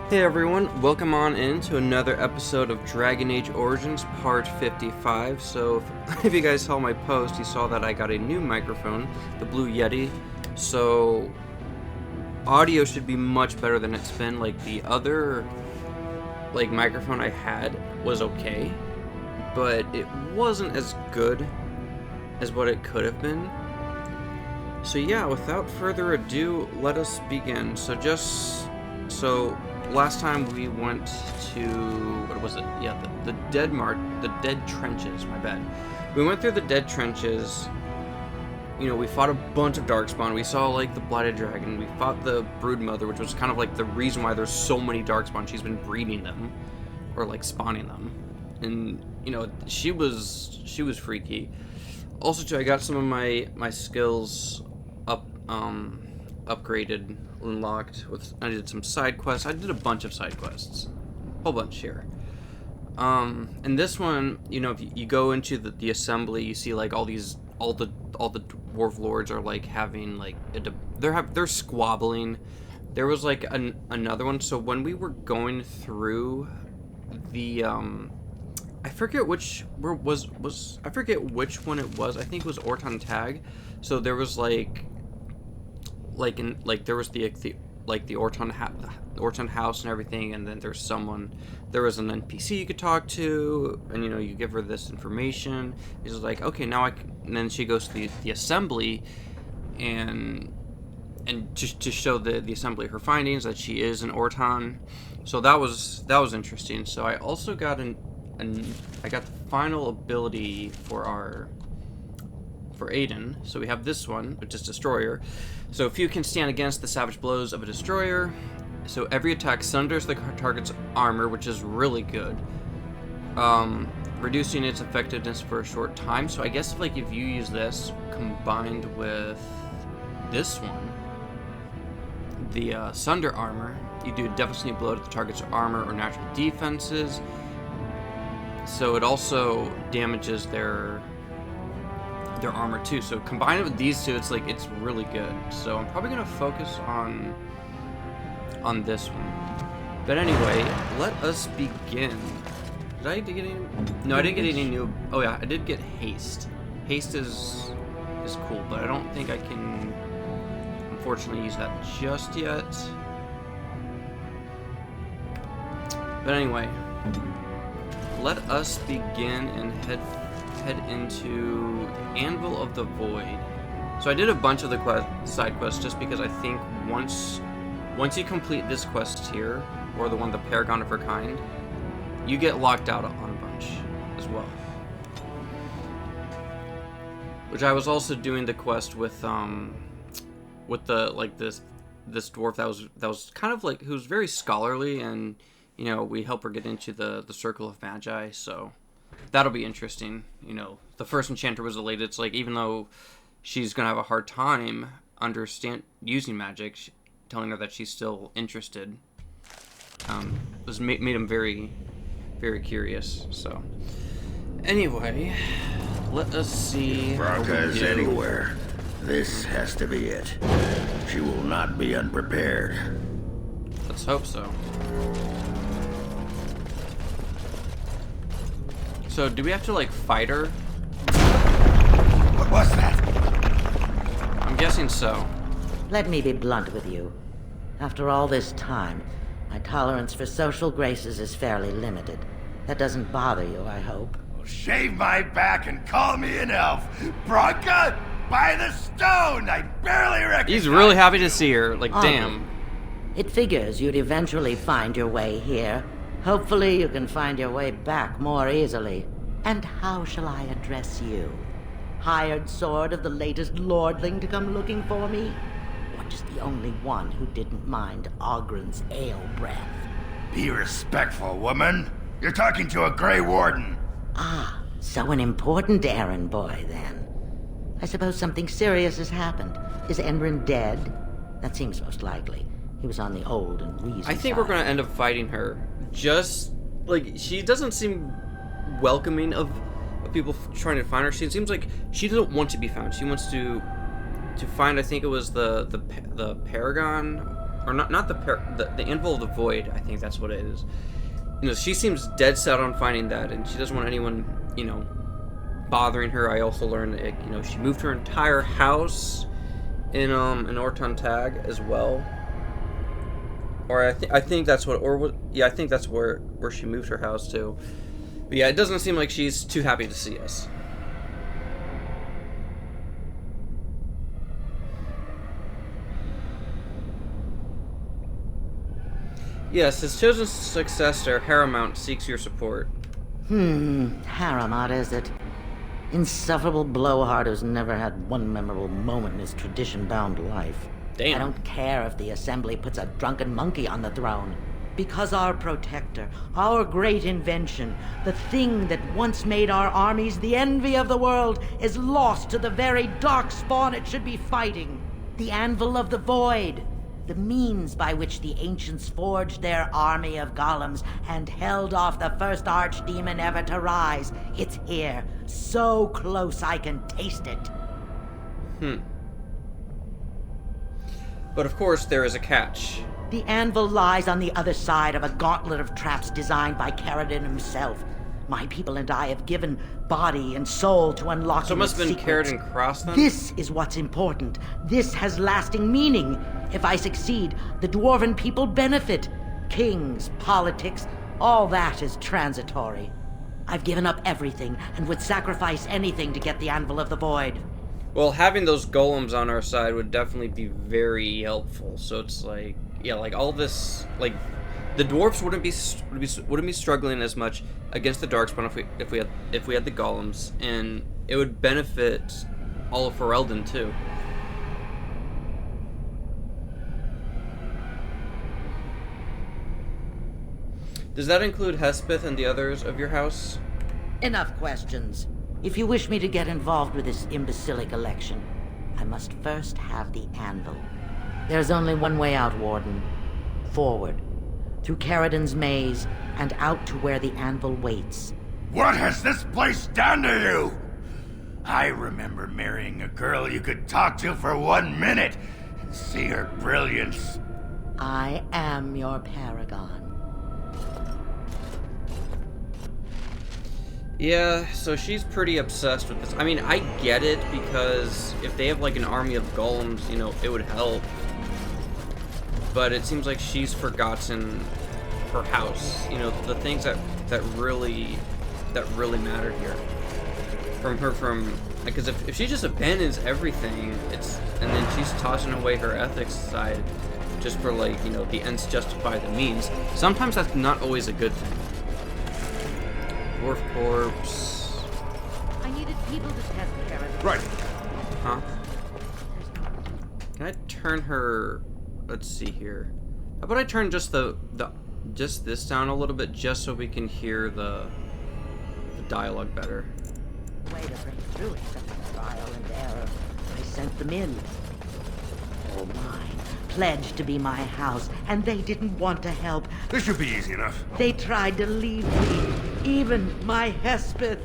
Hey everyone, welcome on in to another episode of Dragon Age Origins Part 55. So, if you guys saw my post, you saw that I got a new microphone, the Blue Yeti. So, audio should be much better than it's been. Like, the other, microphone I had was okay, but it wasn't as good as what it could have been. So yeah, without further ado, let us begin. Last time we went to, what was it? Yeah, the dead trenches, my bad. We went through the dead trenches. You know, we fought a bunch of Darkspawn. We saw, the Blighted Dragon. We fought the Broodmother, which was kind of, the reason why there's so many Darkspawn. She's been breeding them, or, spawning them. And, you know, she was freaky. Also, too, I got some of my skills upgraded, unlocked. I did some side quests. I did a bunch of side quests, whole bunch here. And this one, you know, if you go into the assembly, you see all the dwarf lords are having they're squabbling. There was another one. So when we were going through the I forget which I forget which one it was. I think it was Orton Tag. So there was there was the Orton house and everything, and then there was an NPC you could talk to, and you know, you give her this information. She's like, okay, now and then she goes to the assembly, and to show the assembly her findings that she is an Orton. So that was interesting. So I also got I got the final ability for Aiden. So we have this one, which is Destroyer. So few can stand against the savage blows of a Destroyer. So every attack sunders the target's armor, which is really good. Reducing its effectiveness for a short time. So I guess if you use this combined with this one, the Sunder armor, you do a devastating blow to the target's armor or natural defenses. So it also damages their armor too. So combine it with these two, it's really good. So I'm probably gonna focus on this one. But anyway, let us begin. Did I get any? No, I didn't get any new. Oh yeah, I did get haste. Haste is cool, but I don't think I can unfortunately use that just yet. But anyway, let us begin and head into Anvil of the Void. So I did a bunch of the side quests just because I think once you complete this quest here, or the one, the Paragon of her kind, you get locked out on a bunch as well. Which I was also doing the quest with the this dwarf that was kind of who's very scholarly, and you know, we help her get into the Circle of Magi, so that'll be interesting. You know, the first enchanter was elated. It's even though she's gonna have a hard time using magic, telling her that she's still interested, made him very, very curious. So, anyway, let us see. If Branka is anywhere, this has to be it. She will not be unprepared. Let's hope so. So, do we have to, fight her? What was that? I'm guessing so. Let me be blunt with you. After all this time, my tolerance for social graces is fairly limited. That doesn't bother you, I hope. Well, shave my back and call me an elf. Branka, by the stone! I barely recognize He's really happy to see her. Anvil. Damn. It figures you'd eventually find your way here. Hopefully you can find your way back more easily. And how shall I address you? Hired sword of the latest lordling to come looking for me? Or just the only one who didn't mind Ogren's ale breath? Be respectful, woman. You're talking to a Grey Warden. Ah, so an important errand boy, then. I suppose something serious has happened. Is Enrin dead? That seems most likely. He was on the old and wheezy I think side. we're gonna end up fighting her. Just, she doesn't seem welcoming of people trying to find her. She seems like she doesn't want to be found. She wants to find, I think it was the Paragon or not the Anvil of the Void. I think that's what it is. You know, she seems dead set on finding that, and she doesn't want anyone, you know, bothering her. I also learned that, you know, she moved her entire house in Orton Tag as well. Or I think that's what, I think that's where she moved her house to. But yeah, it doesn't seem like she's too happy to see us. Yes, his chosen successor, Haramount, seeks your support. Haramount, is it? Insufferable blowhard who's never had one memorable moment in his tradition-bound life. Damn. I don't care if the Assembly puts a drunken monkey on the throne. Because our protector, our great invention, the thing that once made our armies the envy of the world, is lost to the very dark spawn it should be fighting. The Anvil of the Void. The means by which the ancients forged their army of golems and held off the first archdemon ever to rise. It's here, so close I can taste it. But of course, there is a catch. The anvil lies on the other side of a gauntlet of traps designed by Caradon himself. My people and I have given body and soul to unlocking So it must have been secrets. Caradon Cross then? This is what's important. This has lasting meaning. If I succeed, the dwarven people benefit. Kings, politics, all that is transitory. I've given up everything and would sacrifice anything to get the Anvil of the Void. Well, having those golems on our side would definitely be very helpful. So it's like, yeah, like all this, like the dwarves wouldn't be struggling as much against the darkspawn if we had the golems, and it would benefit all of Ferelden too. Does that include Hespeth and the others of your house? Enough questions. If you wish me to get involved with this imbecilic election, I must first have the anvil. There's only one way out, Warden. Forward. Through Caradon's maze, and out to where the anvil waits. What has this place done to you? I remember marrying a girl you could talk to for 1 minute and see her brilliance. I am your paragon. Yeah, so she's pretty obsessed with this. I mean, I get it, because if they have like an army of golems, you know, it would help. But it seems like she's forgotten her house. You know, the things that really matter here. Because if she just abandons everything, and then she's tossing away her ethics side just for, like, you know, the ends justify the means. Sometimes that's not always a good thing. Dwarf corpse. I needed people to test Caradon. Right. Huh? Can I turn her? Let's see here. How about I turn just just this down a little bit, just so we can hear the dialogue better. Way to break through except for trial and error. I sent them in. All mine. Pledged to be my house, and they didn't want to help. This should be easy enough. They tried to leave me, even my Hespeth.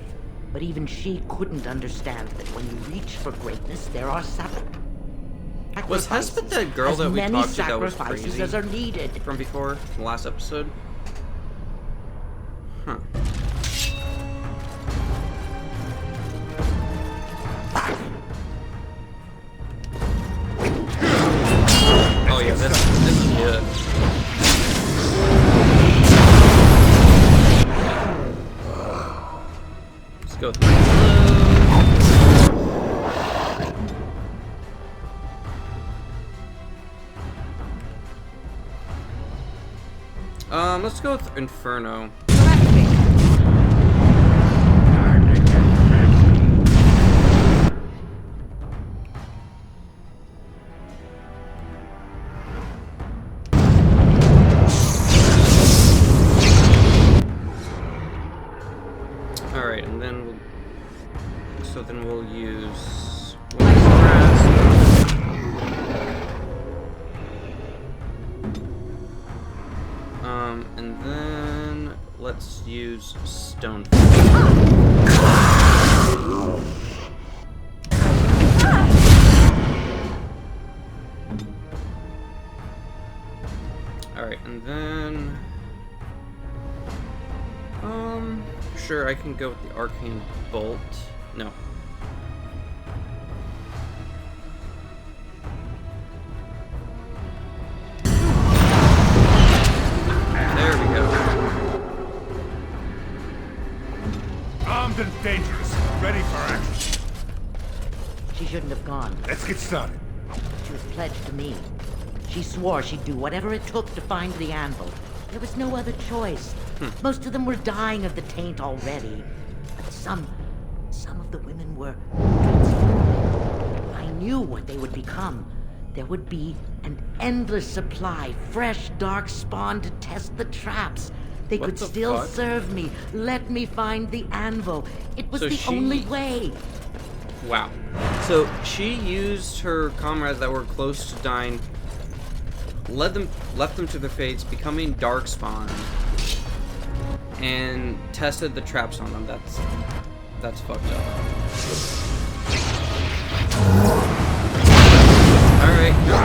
But even she couldn't understand that when you reach for greatness, there are sacrifices. Was Hespeth that girl that we talked to that was sacrifices crazy as are needed. from before, the last episode? Huh. Oh yeah, this is good. Let's go with let's go with Inferno. Alright, and then we'll use and then let's use Stone. Alright, and then... Sure, I can go with the Arcane Bolt. No. There we go. Armed and dangerous. Ready for action. She shouldn't have gone. Let's get started. She was pledged to me. She swore she'd do whatever it took to find the Anvil. There was no other choice. Most of them were dying of the taint already. But some of the women were transforming. I knew what they would become. There would be an endless supply, fresh, dark spawn to test the traps. They What could the still fuck? serve me. Let me find the Anvil. It was So the she- only way. Wow. So she used her comrades that were close to dying, left them to their fates, becoming darkspawn, and tested the traps on them. That's fucked up. All right, come on.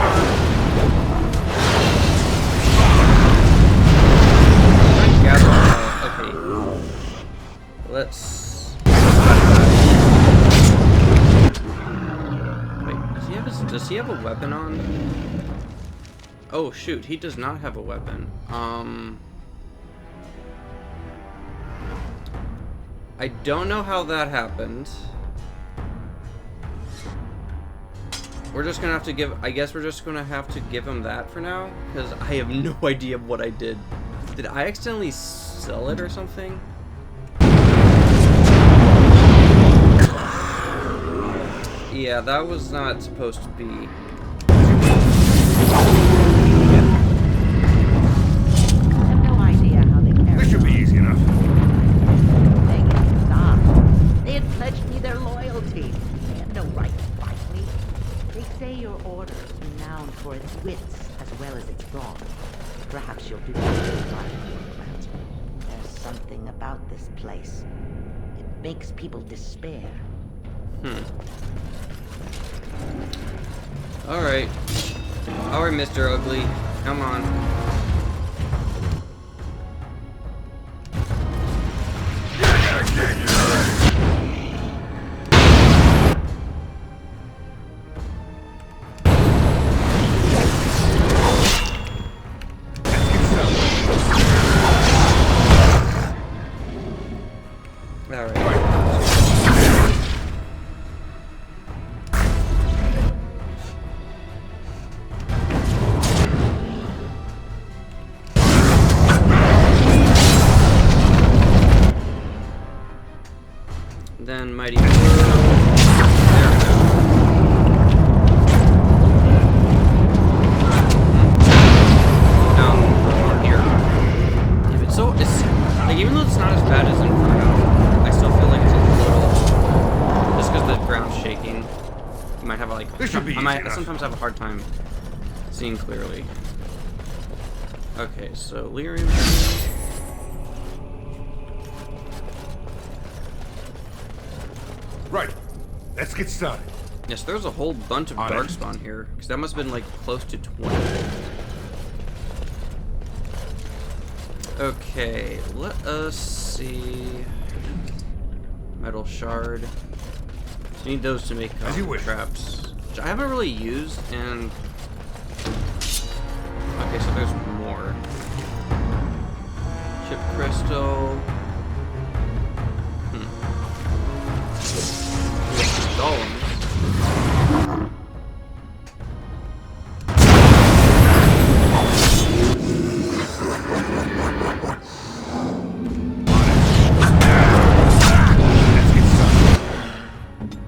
Gather. Okay. Let's. Wait, does he have a weapon on? Oh shoot, he does not have a weapon. I don't know how that happened. We're just gonna have to give, I guess we're just gonna have to give him that for now, because I have no idea what I did. Did I accidentally sell it or something? Yeah, that was not supposed to be. I have no idea how they carried This should be on. easy enough. Begging to stop. They had pledged me their loyalty. They had no right to fight me. They say your order is renowned for its wits as well as its brawn. Perhaps you'll do something right for your clansmen. There's something about this place. It makes people despair. Alright. Alright, Mr. Ugly. Come on. Alright. Then Mighty Blow. There we go. Down here. If it's so, it's like, even though it's not as bad as Inferno, I still feel like it's a little, just because the ground's shaking. You might have like, This should be I might easy enough. sometimes have a hard time seeing clearly. Okay, so Lyrium. Right. Let's get started. Yes, there's a whole bunch of On it. darkspawn here, because that must have been like close to 20. Okay, let us see. Metal shard. So you need those to make As you wish. traps, which I haven't really used. And okay, so there's more. Chip crystal. Golems. Let's get started.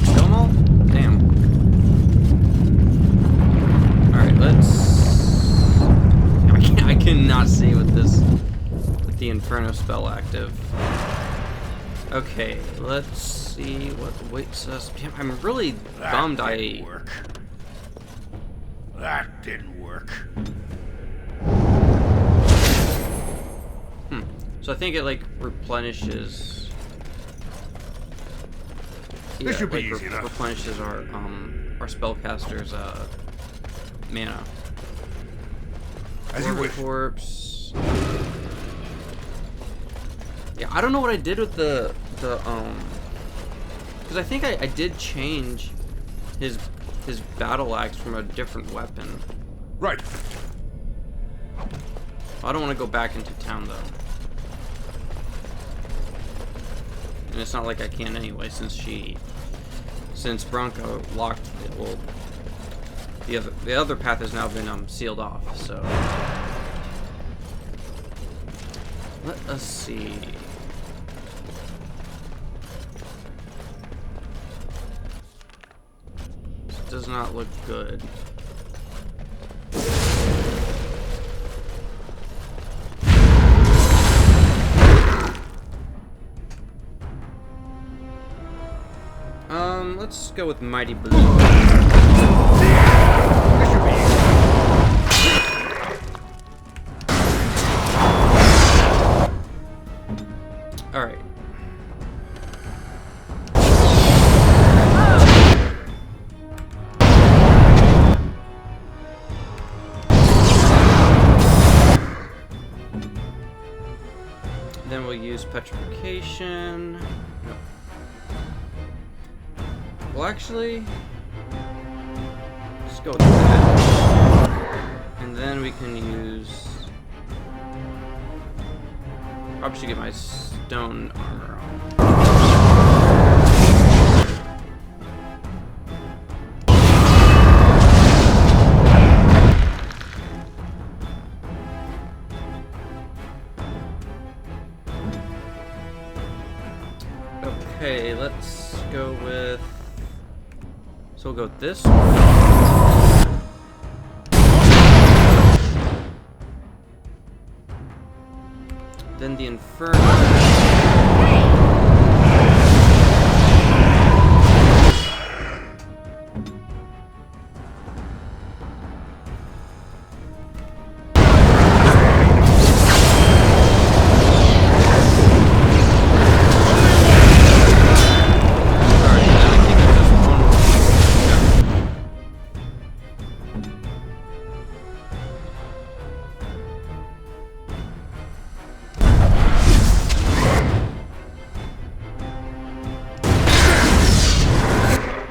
Kill 'em all? Damn. Alright, let's... I cannot see with this, with the Inferno spell active. Okay, let's see what awaits us. Damn, I'm really That bummed didn't I... work. That didn't work. So I think it like replenishes... Yeah, This should be like easy enough. replenishes our spellcaster's mana. As you Dwarven wish. corpse. Yeah, I don't know what I did with the because I think I did change his battle axe from a different weapon. Right. I don't want to go back into town though. And it's not like I can anyway, since Branka locked it. Well, the other path has now been sealed off. So let us see. This does not look good. Let's go with Mighty Blue. This should be easy. Alright. Then we'll use petrification. No. Well, actually, let's go with that. And then we can use. Probably should get my stone armor on. Okay, let's go with. So we'll go with this one. Then the Inferno.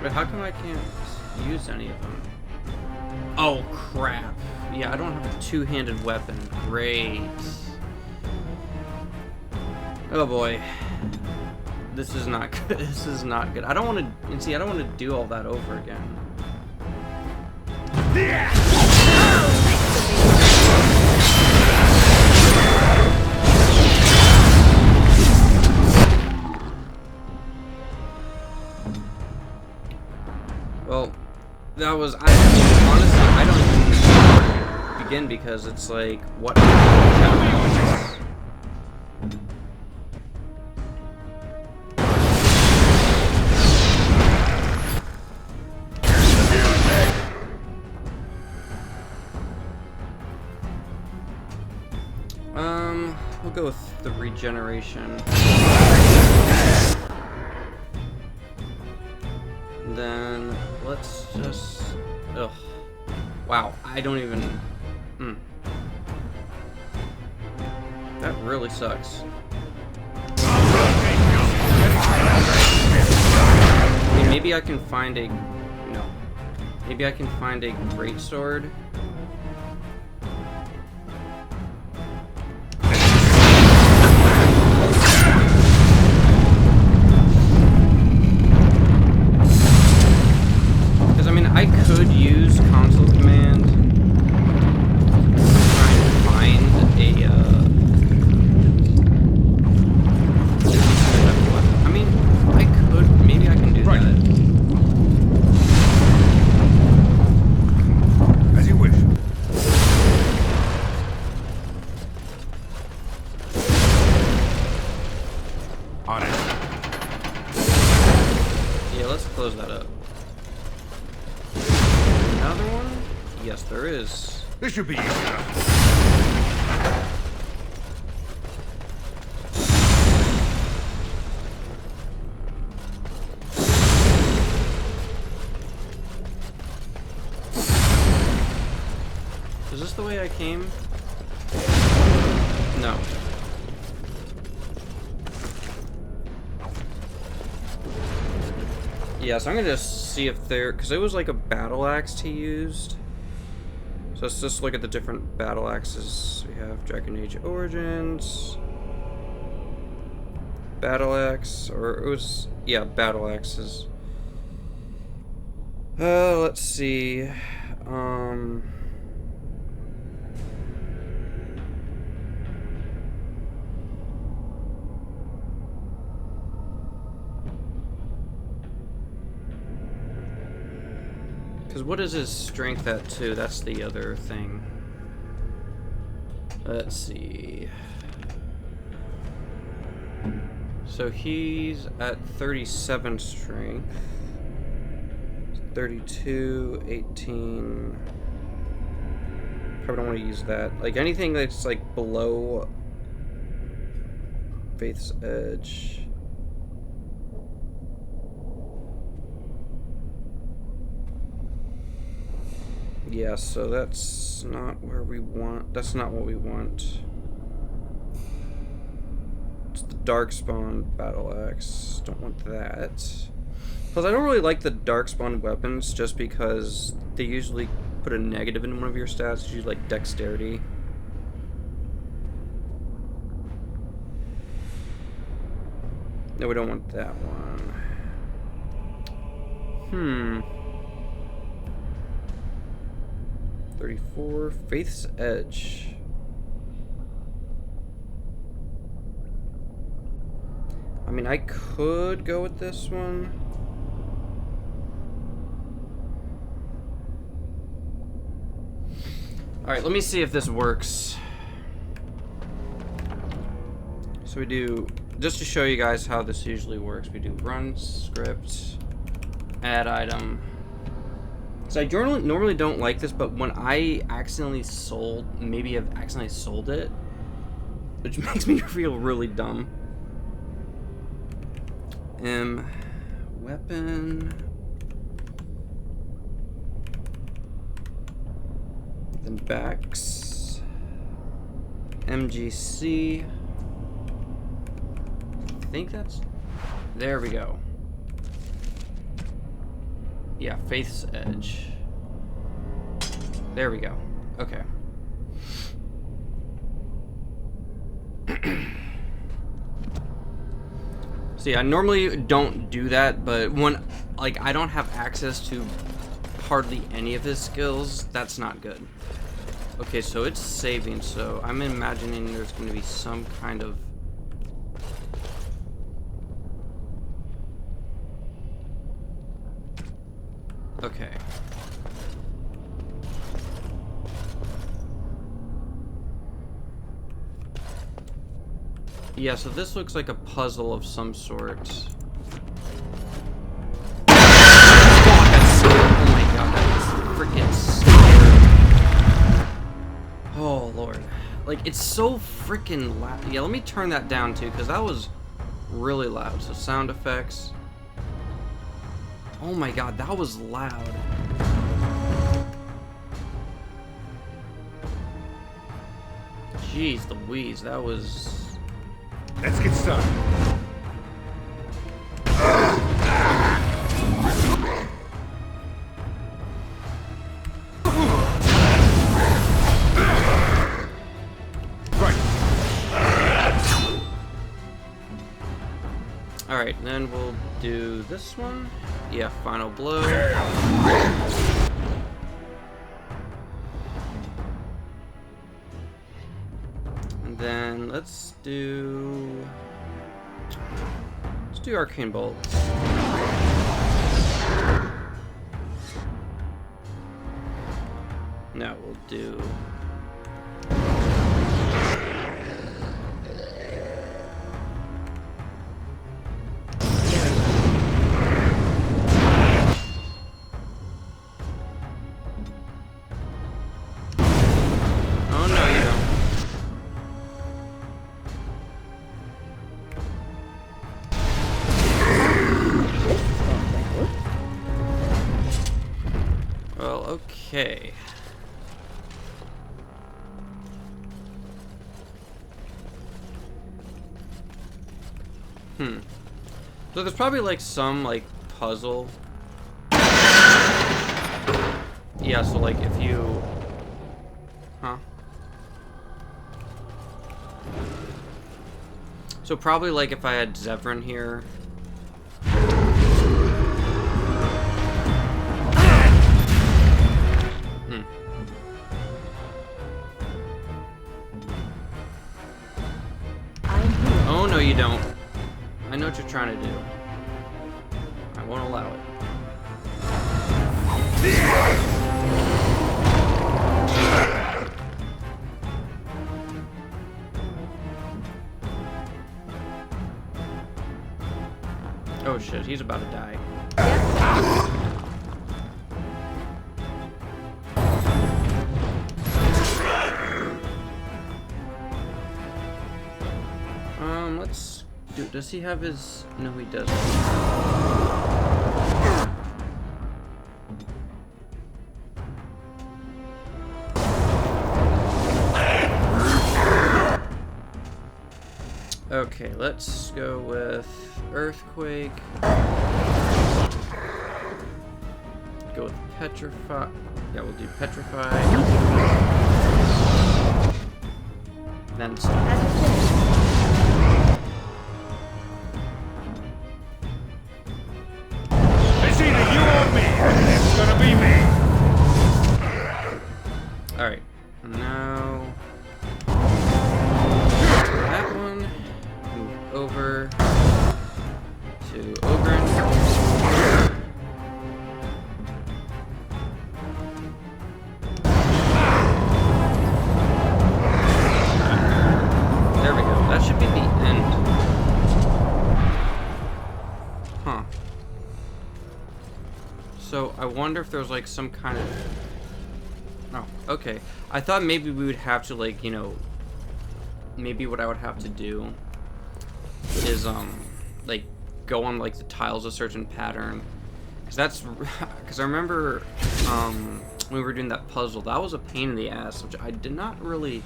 How come I can't use any of them? Oh crap. Yeah, I don't have a two-handed weapon. Great. Oh boy. This is not good. This is not good. I don't want to, and see, I don't want to do all that over again. Well, that was, honestly, I don't even begin because it's like, what? We'll go with the regeneration. Then let's just. Ugh. Wow, I don't even. That really sucks. I mean, maybe I can find a. No. Maybe I can find a great sword. I could use console command to try and find a I mean, I could, maybe I can do that. As you wish. On it. Yeah, let's close that up. Another one? Yes, there is. This should be easy enough. the way I came? No. Yeah, so I'm gonna just see if there, because it was like a battle axe he used. So let's just look at the different battle axes. We have Dragon Age Origins, battle axe, or it was, yeah, battle axes. Let's see. Because what is his strength at, too? That's the other thing. Let's see. So he's at 37 strength. 32, 18. Probably don't want to use that. Like anything that's like below Faith's Edge. Yeah, so that's not where we want. That's not what we want. It's the Darkspawn Battle Axe. Don't want that. Plus, I don't really like the Darkspawn weapons just because they usually put a negative in one of your stats. It's usually like Dexterity. No, we don't want that one. 34, Faith's Edge. I mean, I could go with this one. Alright, let me see if this works. So we do, just to show you guys how this usually works, we do run script, add item. So I normally don't like this, but when I accidentally maybe I've accidentally sold it, which makes me feel really dumb. Weapon. Then backs. MGC. I think that's, there we go. Yeah, Faith's Edge. There we go. Okay. See, I normally don't do that, but when, like, I don't have access to hardly any of his skills, that's not good. Okay, so it's saving, so I'm imagining there's going to be some kind of... Okay. Yeah, so this looks like a puzzle of some sort. Oh my god, that's freaking scary. Oh lord. Like, it's so freaking loud. Yeah, let me turn that down too, because that was really loud. So sound effects. Oh my god, that was loud. Jeez Louise, that was... Let's get started. Right. Alright, then we'll do this one. Yeah, final blow. And then let's do Arcane Bolt. Now we'll do okay. So there's probably like some like puzzle. Yeah, so like if you... Huh? So probably like if I had Zevran here... Oh, no you don't. I know what you're trying to do. I won't allow it. Oh shit, he's about to die. Let's do. Does he have his? No, he doesn't. Okay, let's go with Earthquake. Go with Petrify. Yeah, we'll do Petrify. Then stop. It's either you or me, and it's gonna be me. Alright, now that one. Move over to Ogren. There we go. That should be the end. Huh. So I wonder if there's like some kind of... Oh, okay. I thought maybe we would have to like, you know, maybe what I would have to do is like go on like the tiles a certain pattern, because I remember when we were doing that puzzle, that was a pain in the ass, which I did not really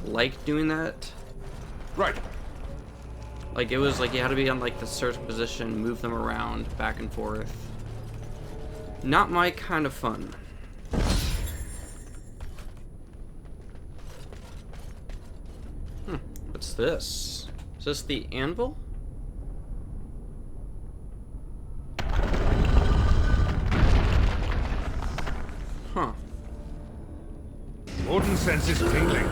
like doing that. Right. Like it was like you had to be on like the certain position, move them around back and forth. Not my kind of fun. What's this? Is this the Anvil? Huh. Odin senses tingling.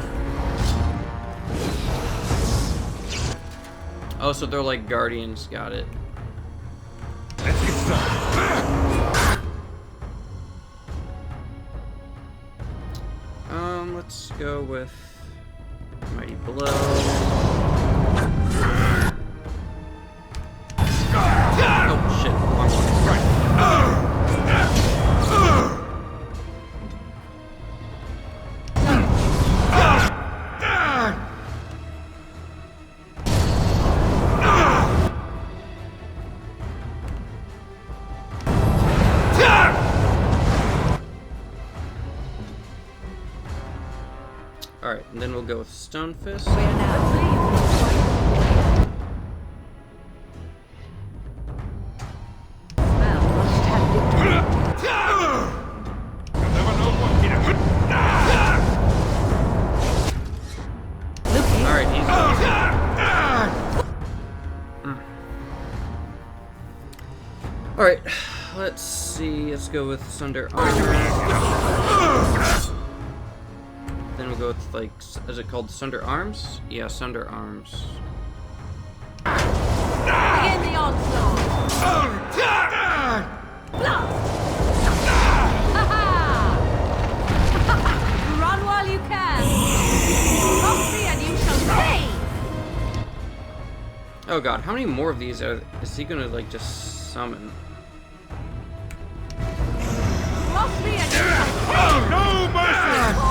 Oh, so they're like guardians. Got it. Let's get started. Let's go with Mighty Blow. Oh shit! Wrong one. Right. Alright, and then we'll go with Stone Fist. We're now Alright, easy. Alright, let's see. Let's go with Sunder Armor. Then we'll go with, like, is it called Sunder Arms? Yeah, Sunder Arms. begin the onslaught. Blast! Run while you can. Proxy and you shall pay. Oh god, how many more of these is he gonna, like, just summon? Proxy and you shall pay. No mercy!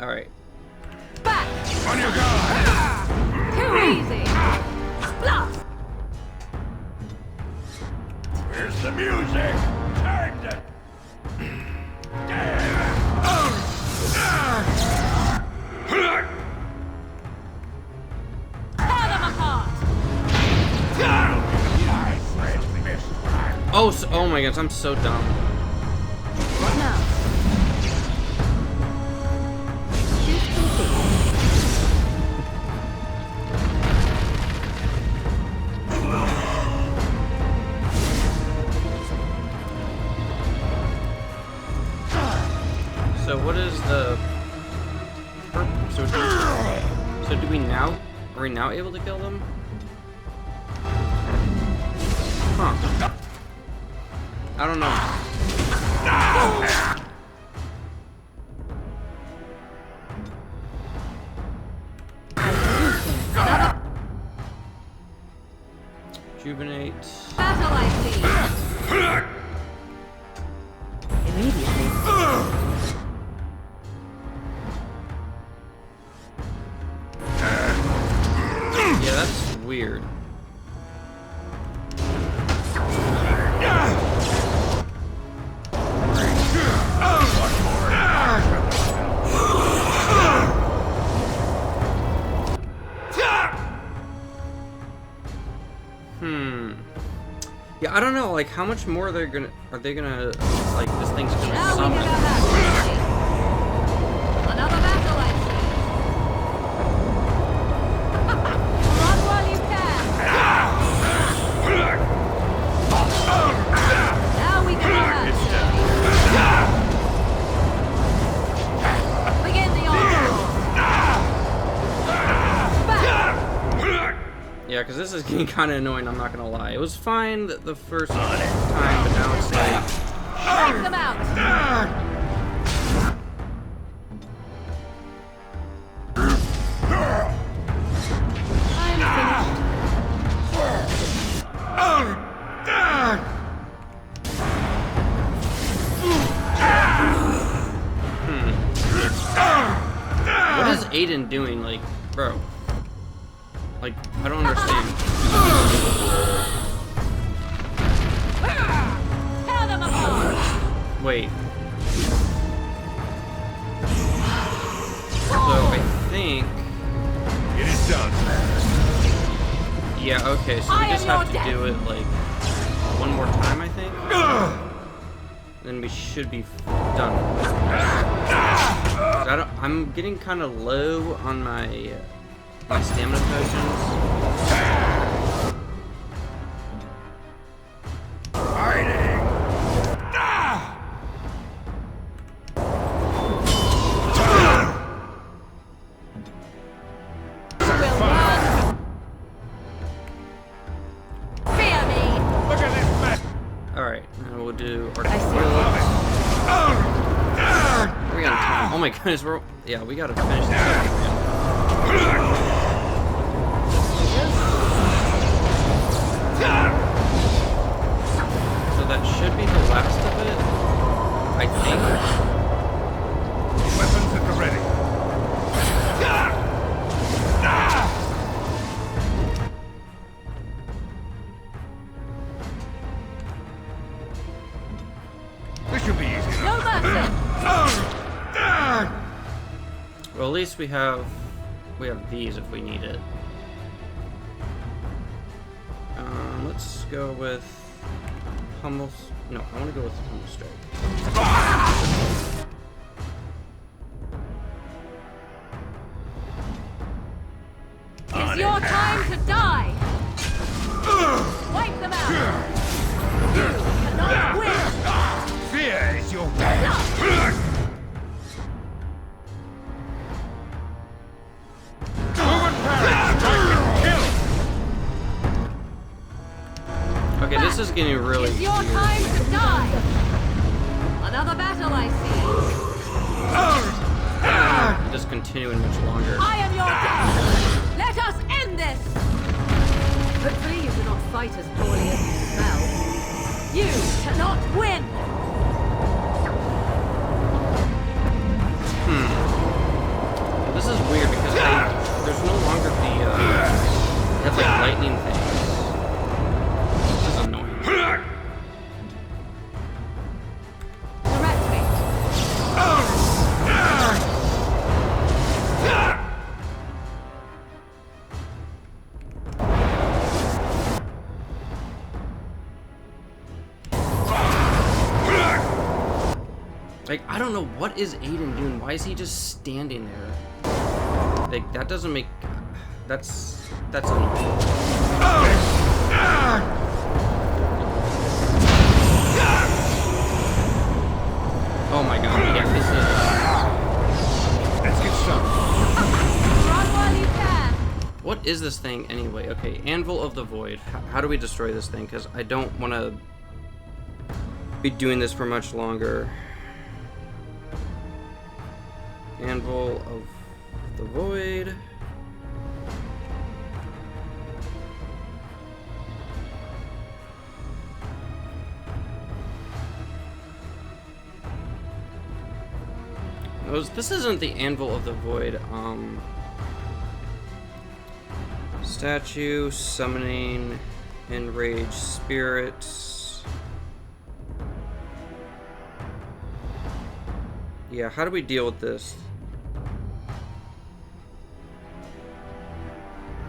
Alright. Back. On your guard! Too easy. Blast. The music! Turn it! Tear them apart! Oh, oh my gosh, I'm so dumb. What now? Choose complete. So what is the so do we now are we now able to kill them? Huh. I don't know. Rejuvenate. Battle I see! Immediately. Yeah, that's weird. Yeah, I don't know, like, how much more are they gonna, like, this thing's gonna Now we summon? can go back. Another battle I see! Run while you can! Now we can go back. Begin the onslaught! Yeah, because this is getting kind of annoying, I'm not gonna lie. It was fine the first time, but now it's like... Wipe them out! I'm What is Aiden doing? Like, bro. Like, I don't understand. Tear them apart! Wait. So, I think... It is done. Yeah, okay, so we just have to do it, like, one more time, I think? Then we should be done. 'Cause I'm getting kind of low on my stamina potions. Fighting! Fear me! Look at this mess! Alright, now we'll do our I see. We're on time. Oh my goodness, yeah, we gotta finish this up. So that should be the last of it, I think. Weapons at the ready. This should be easy. No mercy! Well, at least we have these if we need it. Let's go with Hummel. No, I want to go with Hummel Strike. It's your time to die! Wipe them out! You cannot win! Fear is your weapon. Okay, this is getting really It's your weird. time to die! Another battle I see! Just continuing much longer. I am your death! Let us end this! Hopefully you do not fight as poorly as you smell. You cannot win! This is weird because there's no longer the they have like lightning things. This is annoying. Like, I don't know, what is Aiden doing? Why is he just standing there? Like, that doesn't make... That's annoying. Oh my god, yeah, this is... Let's get some. Run while you can. What is this thing anyway? Okay, Anvil of the Void. How do we destroy this thing? Because I don't want to be doing this for much longer. Anvil of the Void. This isn't the Anvil of the Void. Statue, summoning, enraged spirits. Yeah, how do we deal with this?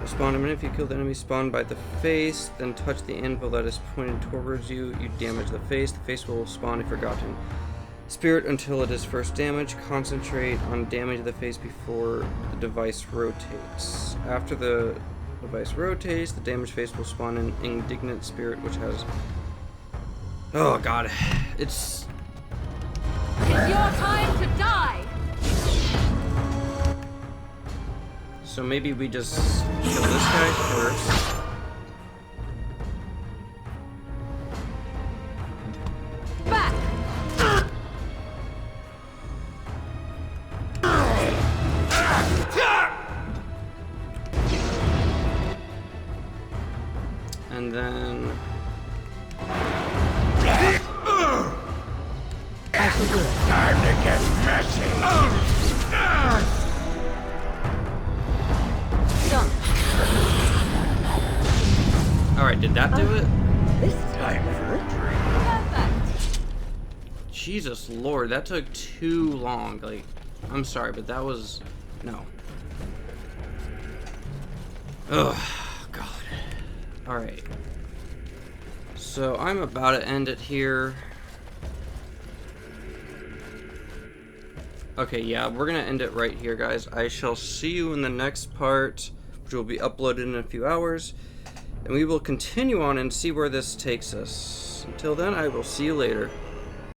Spawn a minute. If you kill the enemy spawned by the face, then touch the anvil that is pointed towards you. You damage the face. The face will spawn a forgotten spirit until it is first damaged. Concentrate on damage the face before the device rotates. After the device rotates, the damaged face will spawn an indignant spirit which has... Oh god, it's It's your time to die. So maybe we just kill this guy first. Back. And then... Time to get messy. Done. Alright, did that do it? This is Time for a drink. Perfect. Jesus Lord, that took too long. Like, I'm sorry, but that was... No. Ugh, God. Alright. So, I'm about to end it here. Okay, yeah, we're gonna end it right here, guys. I shall see you in the next part, which will be uploaded in a few hours. And we will continue on and see where this takes us. Until then, I will see you later.